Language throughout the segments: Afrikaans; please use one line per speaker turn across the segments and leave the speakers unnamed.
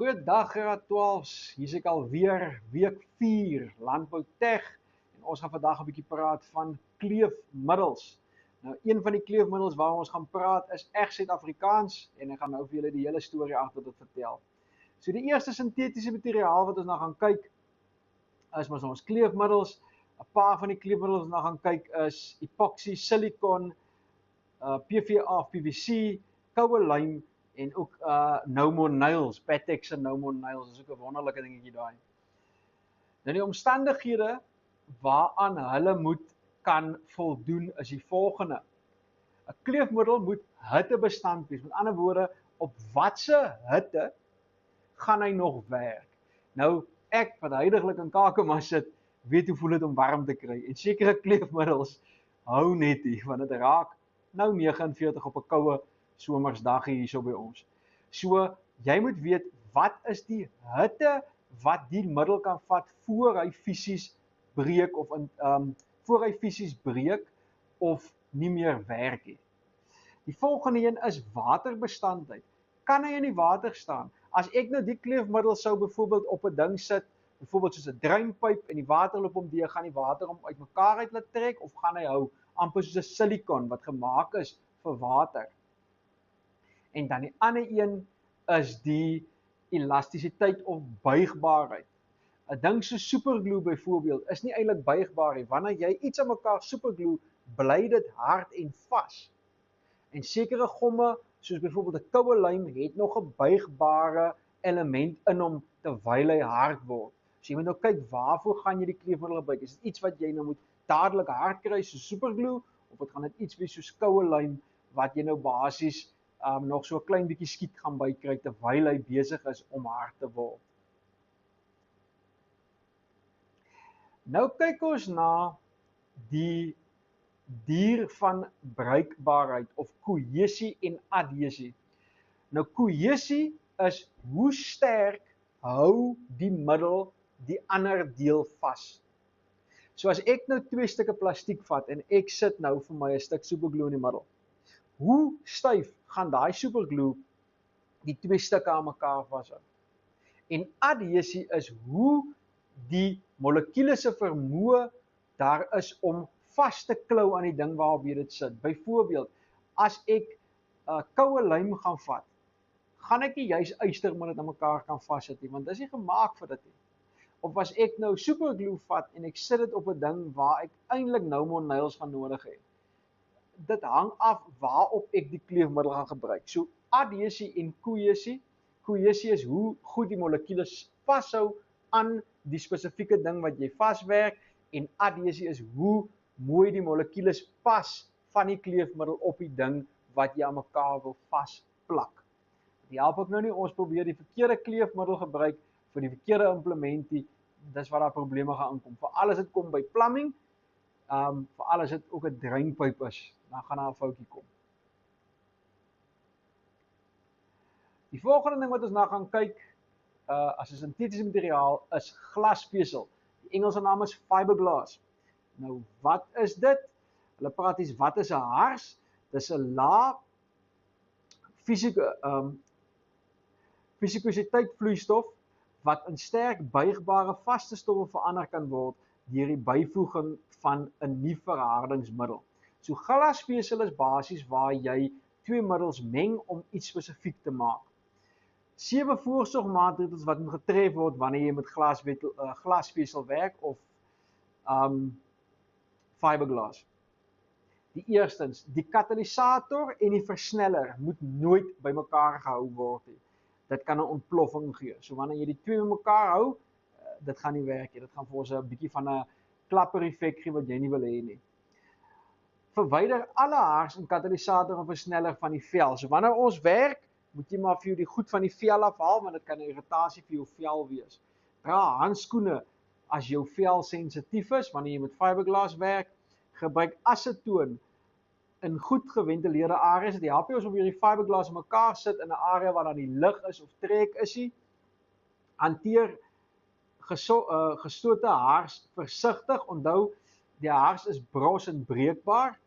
Goeiedag Graad 12's, hier is ek alweer, week 4, Landbou Tech, en ons gaan vandag 'n bietjie praat van kleefmiddels. Nou, een van die kleefmiddels waar ons gaan praat is reg Suid-Afrikaans, en ek gaan nou vir julle die hele storie agter dit vertel. So die eerste sintetiese materiaal wat ons nou gaan kyk, is mos ons kleefmiddels. 'n Paar van die kleefmiddels wat ons nou gaan kyk is epoxy, silikon, PVA of PVC, koue lym, en ook No More Nails, Patex en No More Nails, is ook 'n wonderlike dingetjie daai. Nou die omstandighede waaraan hulle moet kan voldoen is die volgende. 'n Kleefmiddel moet hittebestand wees. Met ander woorde, op watse hitte gaan hy nog werk? Nou, ek wat huidiglik in Kakamas sit, weet hoe voel dit om warm te kry. En sekere kleefmiddels hou net nie, want dit raak nou 49 op 'n koue somersdag hierso by ons. So, jy moet weet, wat is die hitte wat die middel kan vat voor hy fisies breek voor hy fisies breek of nie meer werk nie. Die volgende een is waterbestandheid. Kan hy in die water staan? As ek nou die kleefmiddel sou byvoorbeeld op 'n ding sit, byvoorbeeld soos 'n dreinpyp en die water loop om deur, gaan die water hom uitmekaar uit laat trek of gaan hy hou amper soos 'n silikon wat gemaak is vir water? En dan die ander een is die elastisiteit of buigbaarheid. 'n Ding so superglue byvoorbeeld is nie eintlik buigbaar nie. Wanneer jy iets aan mekaar superglue, bly dit hard en vas. En sekere gomme, soos byvoorbeeld 'n koue lym, het nog 'n buigbare element in hom terwyl hy hard word. So jy moet nou kyk, waarvoor gaan jy die kleefmiddel gebruik? Is dit iets wat jy nou moet dadelik hard kry soos superglue, of dit gaan dit iets wees soos koue lym wat jy nou basies nog so 'n klein bietjie skiet gaan bykry terwyl hy besig is om hard te word. Nou kyk ons na die dier van bruikbaarheid of kohesie en adhesie. Nou kohesie is hoe sterk hou die middel die ander deel vas. So as ek nou 2 stukke plastiek vat en ek sit nou vir my 'n stuk superglue in die middel, hoe styf gaan daai superglue die 2 stukke aan mekaar vashou? En adhesie is hoe die molekules se vermoë daar is om vas te klou aan die ding waarop jy dit sit. Byvoorbeeld, as ek koue lym gaan vat, gaan ek nie juis yster met dit aan mekaar kan vassit nie, want dit is nie gemaak vir dit nie. Of as ek nou superglue vat en ek sit dit op 'n ding waar ek eintlik No More Nails gaan nodig hê. Dit hang af waarop ek die kleefmiddel gaan gebruik. So adhesie en kohesie. Kohesie is hoe goed die molekules vashou aan die spesifieke ding wat jy vaswerk, en adhesie is hoe mooi die molekules pas van die kleefmiddel op die ding wat jy aan mekaar wil vasplak. Dit help ook nou nie ons probeer die verkeerde kleefmiddel gebruik vir die verkeerde implementie, dis waar daar probleme gaan inkom. Veral as dit kom by plumbing, veral as dit ook 'n dreinpyp is, dan gaan daar 'n foutjie kom. Die volgende ding wat ons nou gaan kyk, as 'n sintetiese materiaal, is glasvesel. Die Engelse naam is fiberglass. Nou, wat is dit? Hulle praat iets, wat is 'n hars? Dis 'n lae viskositeit vloeistof wat in sterk buigbare vaste stowwe verander kan word deur die byvoeging van 'n nie verhardingsmiddel. So glasvesel is basies waar jy 2 middels meng om iets spesifiek te maak. 7 voorsorgmaatreëls wat moet getref word wanneer jy met glasvesel werk of fiberglass. Die eerstens, die katalysator en die versneller moet nooit bymekaar gehou word nie. Dit kan 'n ontploffing gee. So wanneer jy die 2 bymekaar hou, dit gaan nie werk nie. Dit gaan vir ons 'n bietjie van 'n klapper effek gee wat jy nie wil hê nie. Verwyder alle hars en katalysator en versneller van die vel. So wanneer ons werk, moet jy maar vir jou die goed van die vel afhaal, want dit kan 'n irritasie vir jou vel wees. Dra handskoene as jou vel sensitief is, wanneer jy met fiberglass werk. Gebruik asetoon in goed geventileerde areas. Dit help ons om hierdie fiberglass in mekaar sit in 'n area waar daar nie lug is of trek is nie. Hanteer gestote hars versigtig. Onthou, die hars is bros en breekbaar.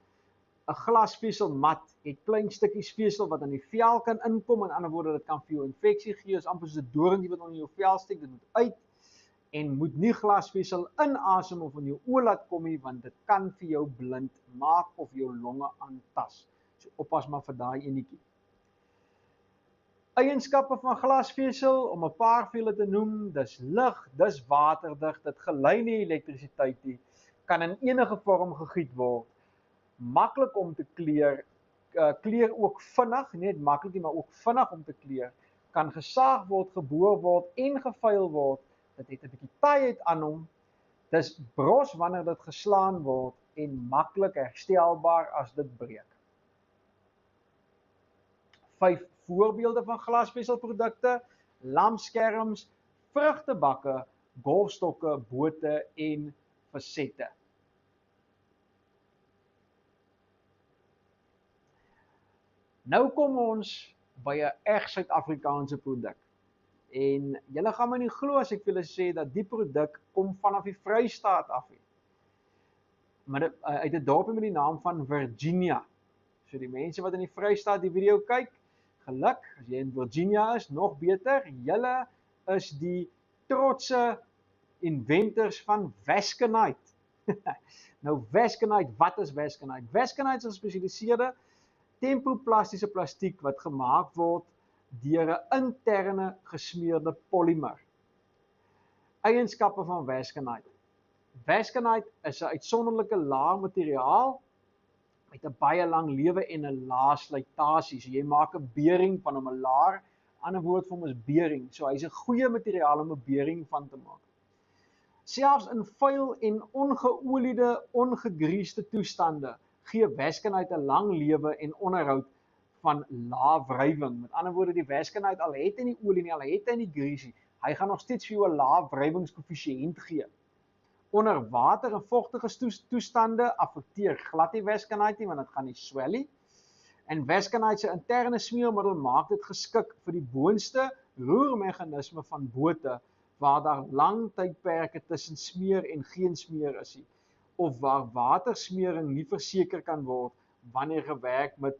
'n glasveselmat het klein stukkies vesel wat in die vel kan inkom, in ander woorde dit kan vir jou infeksie gee, is amper soos 'n doringkie wat onder jou vel steek, dit moet uit en moet nie glasvesel inasem of in jou oë laat kom nie, want dit kan vir jou blind maak of jou longe aantas. So oppas maar vir daai enetjie. Eienskappe van glasvesel, om 'n paar vele te noem, dis lig, dis waterdig, dit gelei nie elektrisiteit nie, kan in enige vorm gegiet word, maklik om te kleur, kleur ook vinnig, nie net maklik nie, maar ook vinnig om te kleur, kan gesaag word, geboor word en gevuil word, dit het 'n bietjie taaiheid aan hom, dis bros wanneer dit geslaan word en maklik herstelbaar as dit breek. 5 voorbeelde van glasveselprodukte: lampskerms, vrugtebakke, golfstokke, bote en fasette. Nou kom ons by 'n reg Suid-Afrikaanse produk. En julle gaan my nie glo as ek vir julle sê dat die produk kom vanaf die Vrystaat af nie. Maar dit uit 'n dorpie met die naam van Virginia. So die mense wat in die Vrystaat die video kyk, geluk, as jy in Virginia is, nog beter, julle is die trotse inventors van Vasconite. Nou Vasconite, wat is Vasconite? Vasconite is 'n gespesialiseerde tempoplastiese plastiek wat gemaak word deur 'n interne gesmeerde polymer. Eienskappe van Vasconite. Vasconite is 'n uitsonderlike laag materiaal met 'n baie lang lewe en 'n lae slytasie. So jy maak 'n bering van hom, 'n laar, ander woord vir hom is bering. So hy's 'n goeie materiaal om 'n bering van te maak. Selfs in vuil en ongeoliede, ongegriesde toestande gee Vasconite 'n lang lewe en onderhoud van lae wrywing. Met ander woorde, die Vasconite al het hy nie olie nie, al het hy nie grease nie, hy gaan nog steeds vir jou 'n lae wrywingskoëffisiënt gee. Onder water en vochtige toestande affekteer glad nie Vasconite nie, want dit gaan nie swel nie. En Vasconite se interne smeermiddel maak dit geskik vir die boonste roermeganisme van bote waar daar lang tydperke tussen smeer en geen smeer is nie, of waar watersmering nie verseker kan word wanneer gewerk met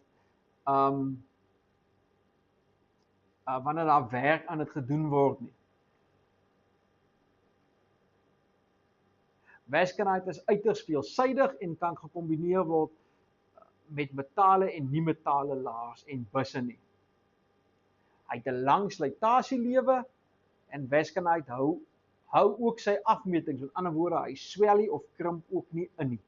wanneer daar werk aan dit gedoen word nie. Vasconite is uiters veelsidig en kan gekombineer word met metale en nie-metale laars en busse nie. Hy het 'n lang slytasielewe en Vasconite hou ook sy afmetings, met ander woorde, hy swel nie of krimp ook nie in nie.